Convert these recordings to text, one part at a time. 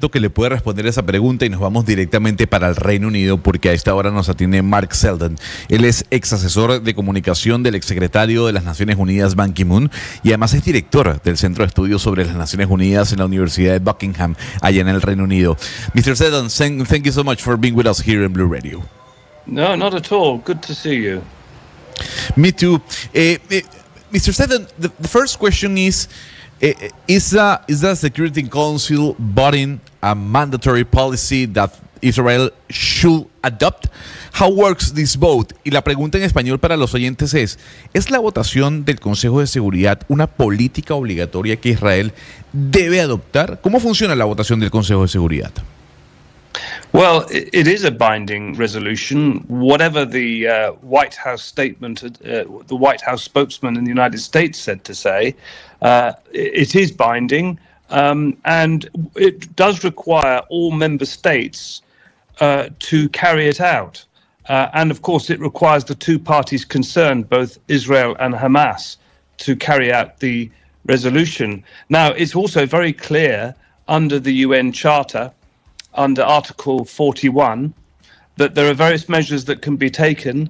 experto que le puede responder esa pregunta y nos vamos directamente para el Reino Unido porque a esta hora nos atiende Mark Seddon. Él es exasesor de comunicación del exsecretario de las Naciones Unidas Ban Ki-moon y además es director del Centro de Estudios sobre las Naciones Unidas en la Universidad de Buckingham, allá en el Reino Unido. Mr. Seddon, thank you so much for being with us here in Blu Radio. No, not at all. Good to see you. Me too. Mr. Seddon, the first question is the Security Council voting a mandatory policy that Israel should adopt? How works this vote? Y la pregunta en español para los oyentes ¿es la votación del Consejo de Seguridad una política obligatoria que Israel debe adoptar? ¿Cómo funciona la votación del Consejo de Seguridad? Well, it is a binding resolution. Whatever the White House statement, the White House spokesman in the United States said to say, it is binding, and it does require all member states to carry it out. And of course, it requires the two parties concerned, both Israel and Hamas, to carry out the resolution. Now, it's also very clear under the UN Charter, under Article 41, that there are various measures that can be taken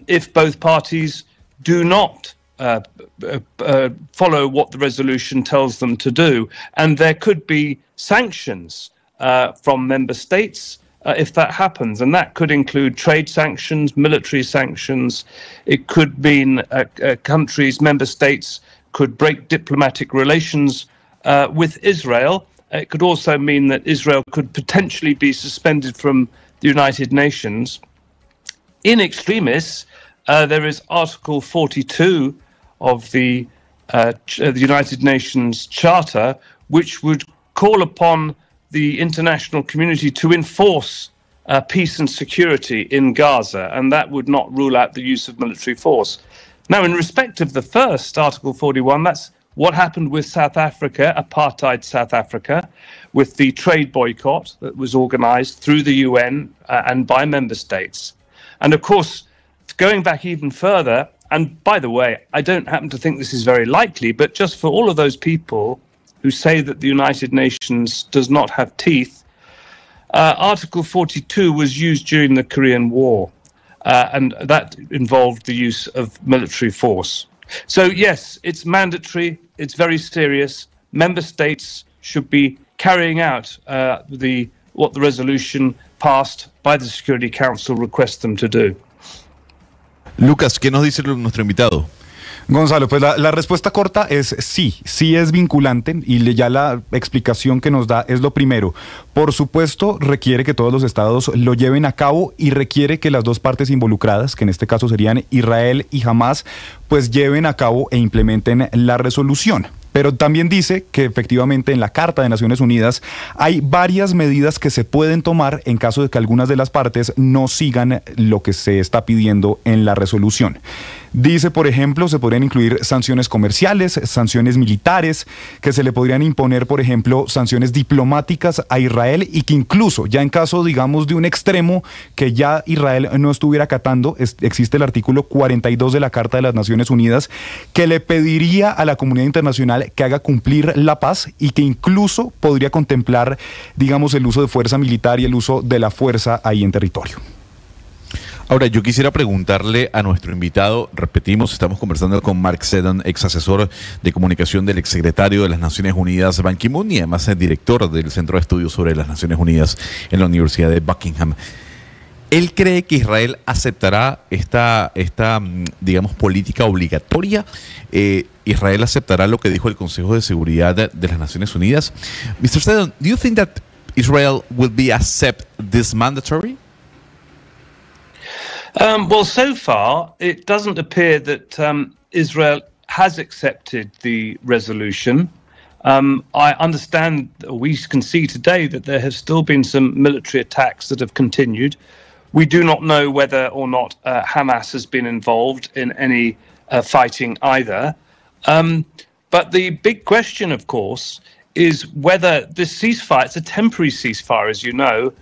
if both parties do not follow what the resolution tells them to do. And there could be sanctions from member states if that happens. And that could include trade sanctions, military sanctions. It could mean countries, member states, could break diplomatic relations with Israel. It could also mean that Israel could potentially be suspended from the United Nations. In extremis, there is Article 42 of the United Nations Charter, which would call upon the international community to enforce peace and security in Gaza, and that would not rule out the use of military force. Now, in respect of the first, Article 41, that's what happened with South Africa, apartheid South Africa, with the trade boycott that was organized through the UN and by member states. And of course, going back even further, and by the way, I don't happen to think this is very likely, but just for all of those people who say that the United Nations does not have teeth, Article 42 was used during the Korean War, and that involved the use of military force. So yes, it's mandatory, it's very serious. Member states should be carrying out what the resolution passed by the Security Council requests them to do. Lucas, ¿qué nos dice nuestro invitado? Gonzalo, pues la respuesta corta es sí es vinculante y ya la explicación que nos da es lo primero. Por supuesto, requiere que todos los estados lo lleven a cabo y requiere que las dos partes involucradas, que en este caso serían Israel y Hamas, pues lleven a cabo e implementen la resolución. Pero también dice que efectivamente en la Carta de Naciones Unidas hay varias medidas que se pueden tomar en caso de que algunas de las partes no sigan lo que se está pidiendo en la resolución. Dice, por ejemplo, se podrían incluir sanciones comerciales, sanciones militares, que se le podrían imponer, por ejemplo, sanciones diplomáticas a Israel y que incluso ya en caso, digamos, de un extremo que ya Israel no estuviera acatando, existe el artículo 42 de la Carta de las Naciones Unidas que le pediría a la comunidad internacional que haga cumplir la paz y que incluso podría contemplar, digamos, el uso de fuerza militar y el uso de la fuerza ahí en territorio. Ahora, yo quisiera preguntarle a nuestro invitado, repetimos, estamos conversando con Mark Seddon, ex asesor de comunicación del exsecretario de las Naciones Unidas Ban Ki-moon y además es director del Centro de Estudios sobre las Naciones Unidas en la Universidad de Buckingham. ¿Él cree que Israel aceptará esta digamos, política obligatoria? ¿Israel aceptará lo que dijo el Consejo de Seguridad de las Naciones Unidas? Mr. Seddon, do you think that Israel will accept this mandatory? Well, so far, it doesn't appear that Israel has accepted the resolution. I understand, we can see today that there have still been some military attacks that have continued. We do not know whether or not Hamas has been involved in any fighting either. But the big question, of course, is whether this ceasefire, it's a temporary ceasefire, as you know,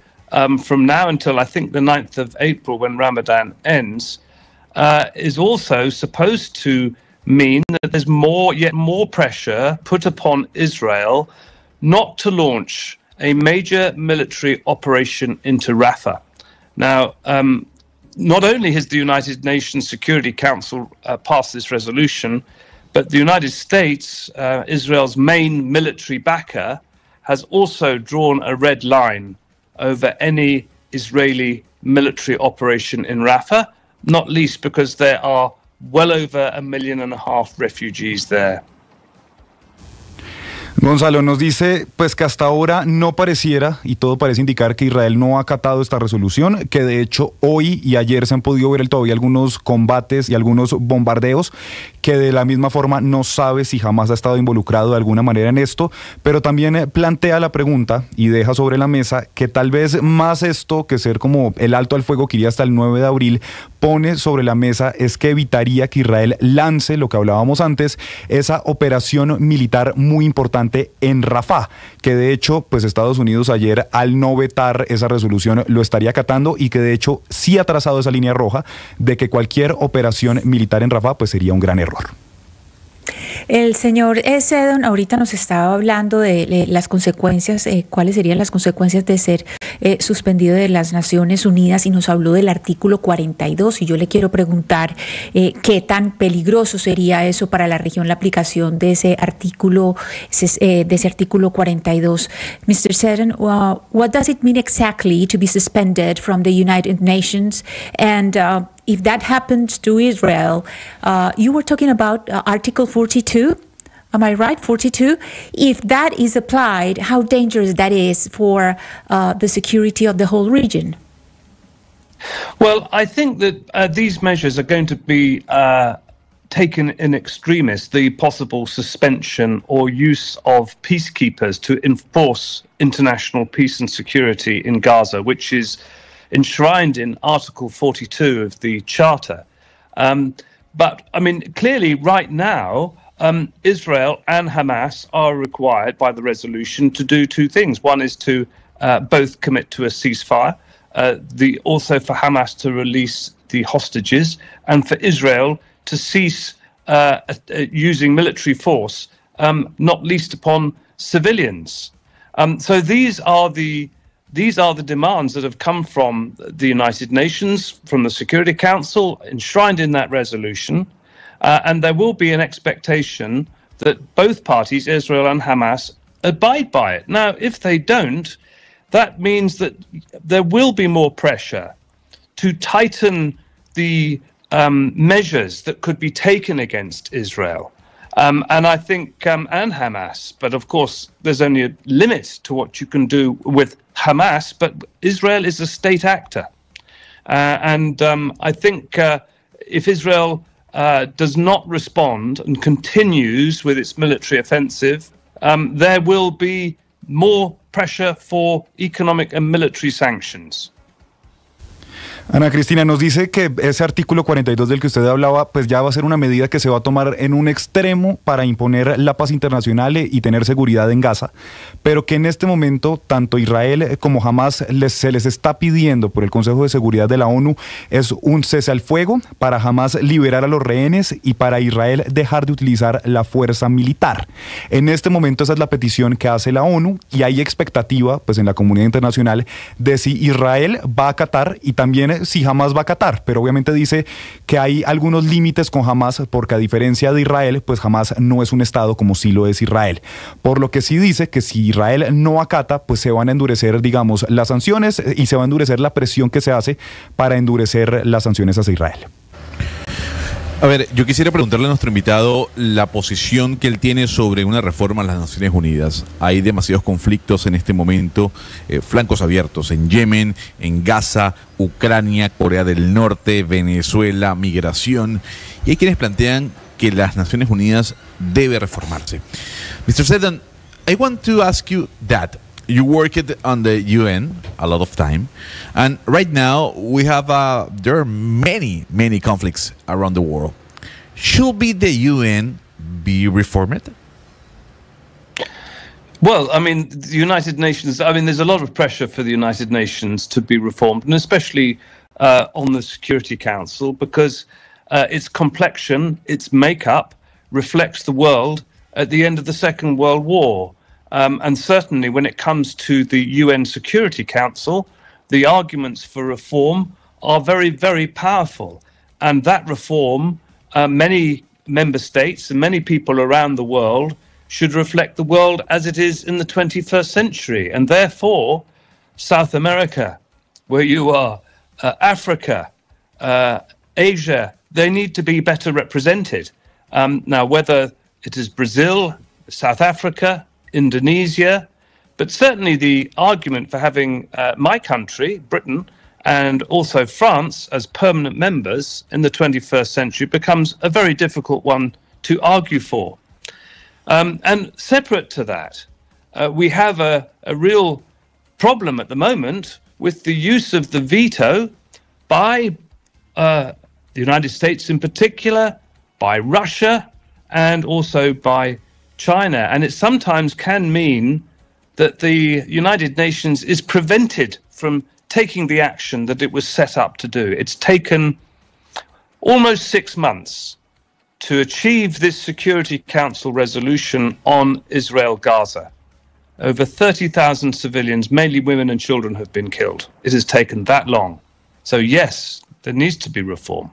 from now until I think the 9th of April when Ramadan ends, is also supposed to mean that there's yet more pressure put upon Israel not to launch a major military operation into Rafah. Now, not only has the United Nations Security Council passed this resolution, but the United States, Israel's main military backer, has also drawn a red line over any Israeli military operation in Rafah, not least because there are well over 1.5 million refugees there. Gonzalo nos dice pues que hasta ahora no pareciera, y todo parece indicar que Israel no ha acatado esta resolución, que de hecho hoy y ayer se han podido ver todavía algunos combates y algunos bombardeos, que de la misma forma no sabe si Hamás ha estado involucrado de alguna manera en esto, pero también plantea la pregunta y deja sobre la mesa que tal vez más esto que ser como el alto al fuego que iría hasta el 9 de abril, pone sobre la mesa es que evitaría que Israel lance, lo que hablábamos antes, esa operación militar muy importante en Rafah, que de hecho pues Estados Unidos ayer al no vetar esa resolución lo estaría acatando y que de hecho sí ha trazado esa línea roja de que cualquier operación militar en Rafah pues sería un gran error. El señor Seddon ahorita nos estaba hablando de las consecuencias, cuáles serían las consecuencias de ser suspendido de las Naciones Unidas, y nos habló del artículo 42, y yo le quiero preguntar qué tan peligroso sería eso para la región, la aplicación de ese artículo 42. Mr. Seddon, what does it mean exactly to be suspended from the United Nations? And if that happens to Israel, you were talking about Article 42, am I right? 42? If that is applied, how dangerous that is for the security of the whole region? Well, I think that these measures are going to be taken in extremis, the possible suspension or use of peacekeepers to enforce international peace and security in Gaza, which is enshrined in Article 42 of the Charter. But, I mean, clearly right now, Israel and Hamas are required by the resolution to do two things. One is to both commit to a ceasefire, also for Hamas to release the hostages, and for Israel to cease using military force, not least upon civilians. So these are the demands that have come from the United Nations, from the Security Council, enshrined in that resolution, and there will be an expectation that both parties, Israel and Hamas, abide by it. Now, if they don't, that means that there will be more pressure to tighten the measures that could be taken against Israel. And I think, and Hamas, but of course, there's only a limit to what you can do with Hamas, but Israel is a state actor. And I think if Israel does not respond and continues with its military offensive, there will be more pressure for economic and military sanctions. Ana Cristina nos dice que ese artículo 42 del que usted hablaba, pues ya va a ser una medida que se va a tomar en un extremo para imponer la paz internacional y tener seguridad en Gaza, pero que en este momento tanto Israel como Hamas se les está pidiendo por el Consejo de Seguridad de la ONU es un cese al fuego, para Hamas liberar a los rehenes y para Israel dejar de utilizar la fuerza militar. En este momento esa es la petición que hace la ONU y hay expectativa pues en la comunidad internacional de si Israel va a acatar y también si Hamas va a acatar, pero obviamente dice que hay algunos límites con Hamas porque a diferencia de Israel, pues Hamas no es un estado como sí lo es Israel. Por lo que sí dice que si Israel no acata, pues se van a endurecer, digamos, las sanciones y se va a endurecer la presión que se hace para endurecer las sanciones hacia Israel. A ver, yo quisiera preguntarle a nuestro invitado la posición que él tiene sobre una reforma a las Naciones Unidas. Hay demasiados conflictos en este momento, flancos abiertos en Yemen, en Gaza, Ucrania, Corea del Norte, Venezuela, migración. Y hay quienes plantean que las Naciones Unidas debe reformarse. Mr. Seddon, I want to ask you that. You worked on the UN a lot of time, and right now we have there are many conflicts around the world. Should the UN be reformed? Well, I mean, the United Nations, I mean, there's a lot of pressure for the United Nations to be reformed, and especially on the Security Council, because its complexion, its makeup, reflects the world at the end of the Second World War. And certainly when it comes to the UN Security Council, the arguments for reform are very, very powerful. And that reform, many member states and many people around the world should reflect the world as it is in the 21st century. And therefore, South America, where you are, Africa, Asia, they need to be better represented. Now, whether it is Brazil, South Africa, Indonesia, but certainly the argument for having my country, Britain, and also France as permanent members in the 21st century becomes a very difficult one to argue for. And separate to that, we have a real problem at the moment with the use of the veto by the United States in particular, by Russia, and also by China. And it sometimes can mean that the United Nations is prevented from taking the action that it was set up to do. It's taken almost 6 months to achieve this Security Council resolution on Israel-Gaza. Over 30,000 civilians, mainly women and children, have been killed. It has taken that long. So yes, there needs to be reform.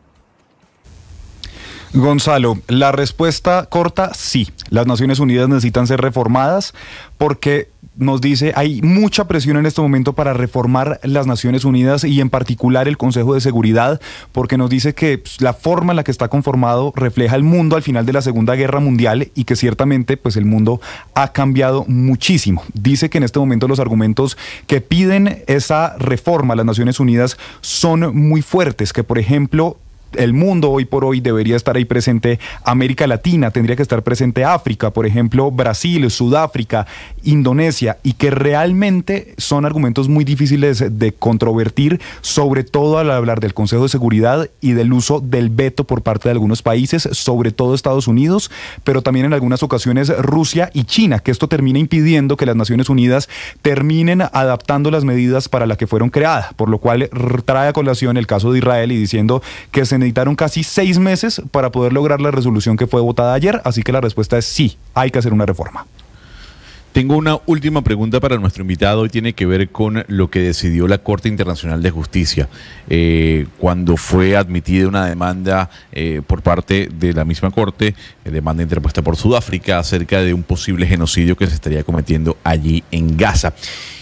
Gonzalo, la respuesta corta, sí. Las Naciones Unidas necesitan ser reformadas porque nos dice hay mucha presión en este momento para reformar las Naciones Unidas y en particular el Consejo de Seguridad, porque nos dice que la forma en la que está conformado refleja el mundo al final de la Segunda Guerra Mundial y que ciertamente pues el mundo ha cambiado muchísimo. Dice que en este momento los argumentos que piden esa reforma a las Naciones Unidas son muy fuertes, que por ejemplo el mundo hoy por hoy debería estar ahí presente América Latina, tendría que estar presente África, por ejemplo Brasil, Sudáfrica, Indonesia, y que realmente son argumentos muy difíciles de controvertir, sobre todo al hablar del Consejo de Seguridad y del uso del veto por parte de algunos países, sobre todo Estados Unidos, pero también en algunas ocasiones Rusia y China, que esto termina impidiendo que las Naciones Unidas terminen adaptando las medidas para las que fueron creadas, por lo cual trae a colación el caso de Israel y diciendo que se necesitaron casi 6 meses para poder lograr la resolución que fue votada ayer, así que la respuesta es sí, hay que hacer una reforma. Tengo una última pregunta para nuestro invitado y tiene que ver con lo que decidió la Corte Internacional de Justicia cuando fue admitida una demanda por parte de la misma Corte, demanda interpuesta por Sudáfrica acerca de un posible genocidio que se estaría cometiendo allí en Gaza.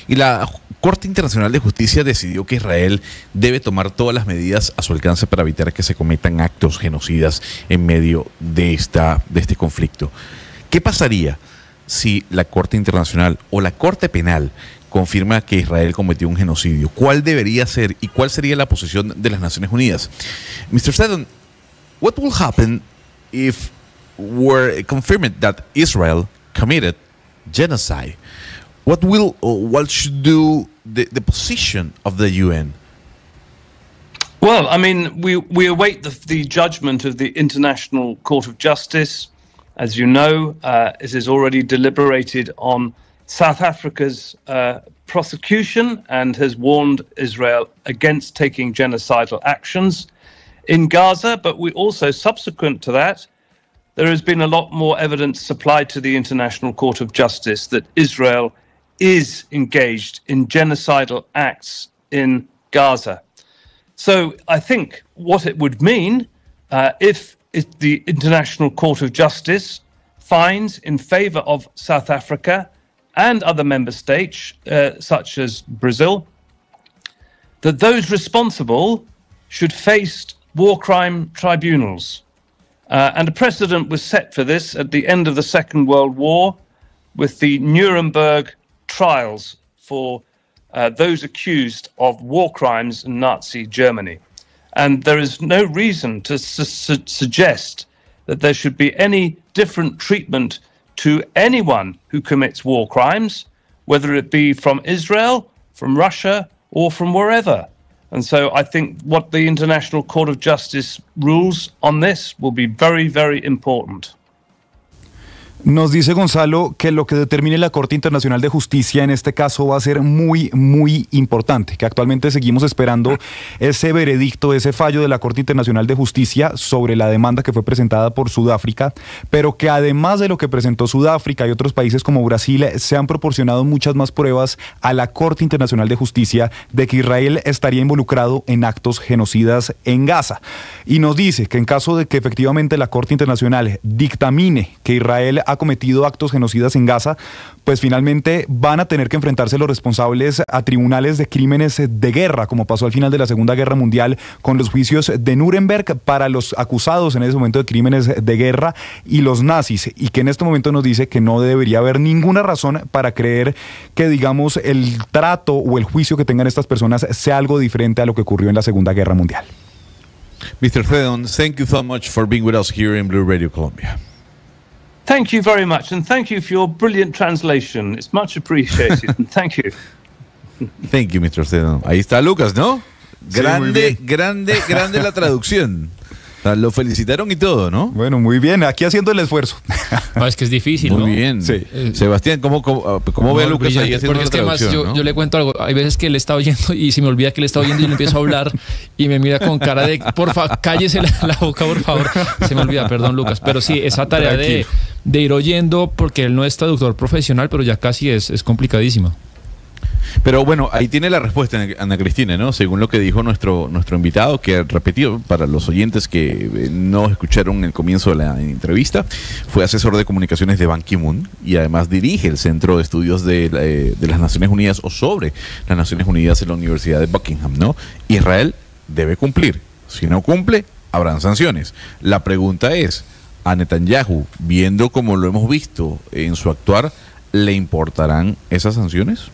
Y la Corte Internacional de Justicia decidió que Israel debe tomar todas las medidas a su alcance para evitar que se cometan actos genocidas en medio de este conflicto. ¿Qué pasaría si la Corte Internacional o la Corte Penal confirma que Israel cometió un genocidio? ¿Cuál debería ser y cuál sería la posición de las Naciones Unidas? Mr. Seddon, what will happen if we're confirmed that Israel committed genocide? What should do the position of the UN? Well, I mean, we await the judgment of the International Court of Justice. As you know, it has already deliberated on South Africa's prosecution and has warned Israel against taking genocidal actions in Gaza. But we also, subsequent to that, there has been a lot more evidence supplied to the International Court of Justice that Israel is engaged in genocidal acts in Gaza. So I think what it would mean if the International Court of Justice finds in favor of South Africa and other member states, such as Brazil, that those responsible should face war crime tribunals. And a precedent was set for this at the end of the Second World War with the Nuremberg trials for those accused of war crimes in Nazi Germany. And there is no reason to suggest that there should be any different treatment to anyone who commits war crimes, whether it be from Israel, from Russia, or from wherever. And so I think what the International Court of Justice rules on this will be very, very important. Nos dice Gonzalo que lo que determine la Corte Internacional de Justicia en este caso va a ser muy, muy importante, que actualmente seguimos esperando ese veredicto, ese fallo de la Corte Internacional de Justicia sobre la demanda que fue presentada por Sudáfrica, pero que además de lo que presentó Sudáfrica y otros países como Brasil, se han proporcionado muchas más pruebas a la Corte Internacional de Justicia de que Israel estaría involucrado en actos genocidas en Gaza. Y nos dice que en caso de que efectivamente la Corte Internacional dictamine que Israel ha cometido actos genocidas en Gaza, pues finalmente van a tener que enfrentarse los responsables a tribunales de crímenes de guerra, como pasó al final de la Segunda Guerra Mundial con los juicios de Nuremberg para los acusados en ese momento de crímenes de guerra y los nazis, y que en este momento nos dice que no debería haber ninguna razón para creer que, digamos, el trato o el juicio que tengan estas personas sea algo diferente a lo que ocurrió en la Segunda Guerra Mundial. Mr. Seddon, thank you so much for being with us here in Blu Radio Colombia. Thank you very much, and thank you for your brilliant translation. It's much appreciated. Thank you. Thank you, Mr. Seddon. Ahí está Lucas, ¿no? Sí, Grande la traducción. O sea, lo felicitaron y todo, ¿no? Bueno, muy bien, aquí haciendo el esfuerzo. No, es que es difícil, ¿no? Muy bien. Sí. Sebastián, ¿cómo ve a Lucas ahí haciendo porque la es que más traducción, ¿no? yo le cuento algo. Hay veces que él está oyendo y se me olvida que él está oyendo y yo le empiezo a hablar y me mira con cara de, porfa, cállese la boca, por favor. Se me olvida, perdón, Lucas. Pero sí, esa tarea de ir oyendo, porque él no es traductor profesional, pero ya casi es complicadísima. Pero bueno, ahí tiene la respuesta, Ana Cristina, ¿no? Según lo que dijo nuestro invitado, que repetido para los oyentes que no escucharon el comienzo de la entrevista, fue asesor de comunicaciones de Ban Ki-moon y además dirige el Centro de Estudios de las Naciones Unidas o sobre las Naciones Unidas en la Universidad de Buckingham, ¿no? Israel debe cumplir. Si no cumple, habrán sanciones. La pregunta es, a Netanyahu, viendo como lo hemos visto en su actuar, ¿le importarán esas sanciones?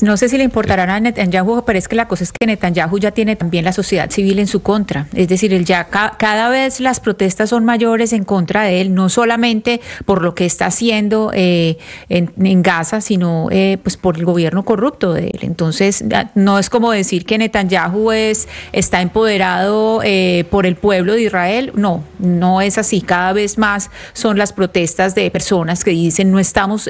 No sé si le importarán a Netanyahu, pero es que la cosa es que Netanyahu ya tiene también la sociedad civil en su contra. Es decir, él ya cada vez las protestas son mayores en contra de él, no solamente por lo que está haciendo en Gaza, sino pues por el gobierno corrupto de él. Entonces, no es como decir que Netanyahu está empoderado por el pueblo de Israel. No es así. Cada vez más son las protestas de personas que dicen no estamos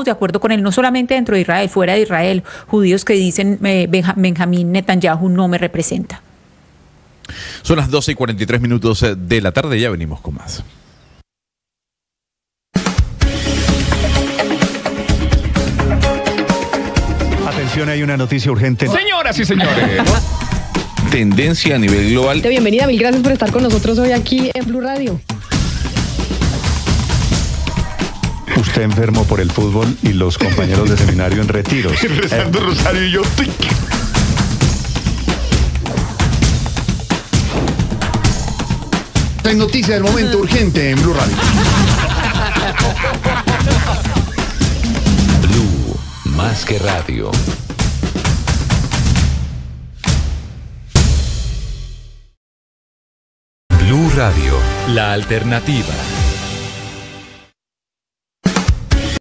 de acuerdo con él, no solamente dentro de Israel, fuera de Israel. Judíos que dicen Benjamín Netanyahu no me representa. Son las 12:43 de la tarde, ya venimos con más. Atención, hay una noticia urgente. Señoras y señores. Tendencia a nivel global. Bienvenida, mil gracias por estar con nosotros hoy aquí en Blu Radio. Usted enfermo por el fútbol y los compañeros de seminario en retiros. Rezando rosario y yo. En noticia del momento urgente en Blu Radio. Blu, más que radio. Blu Radio, la alternativa.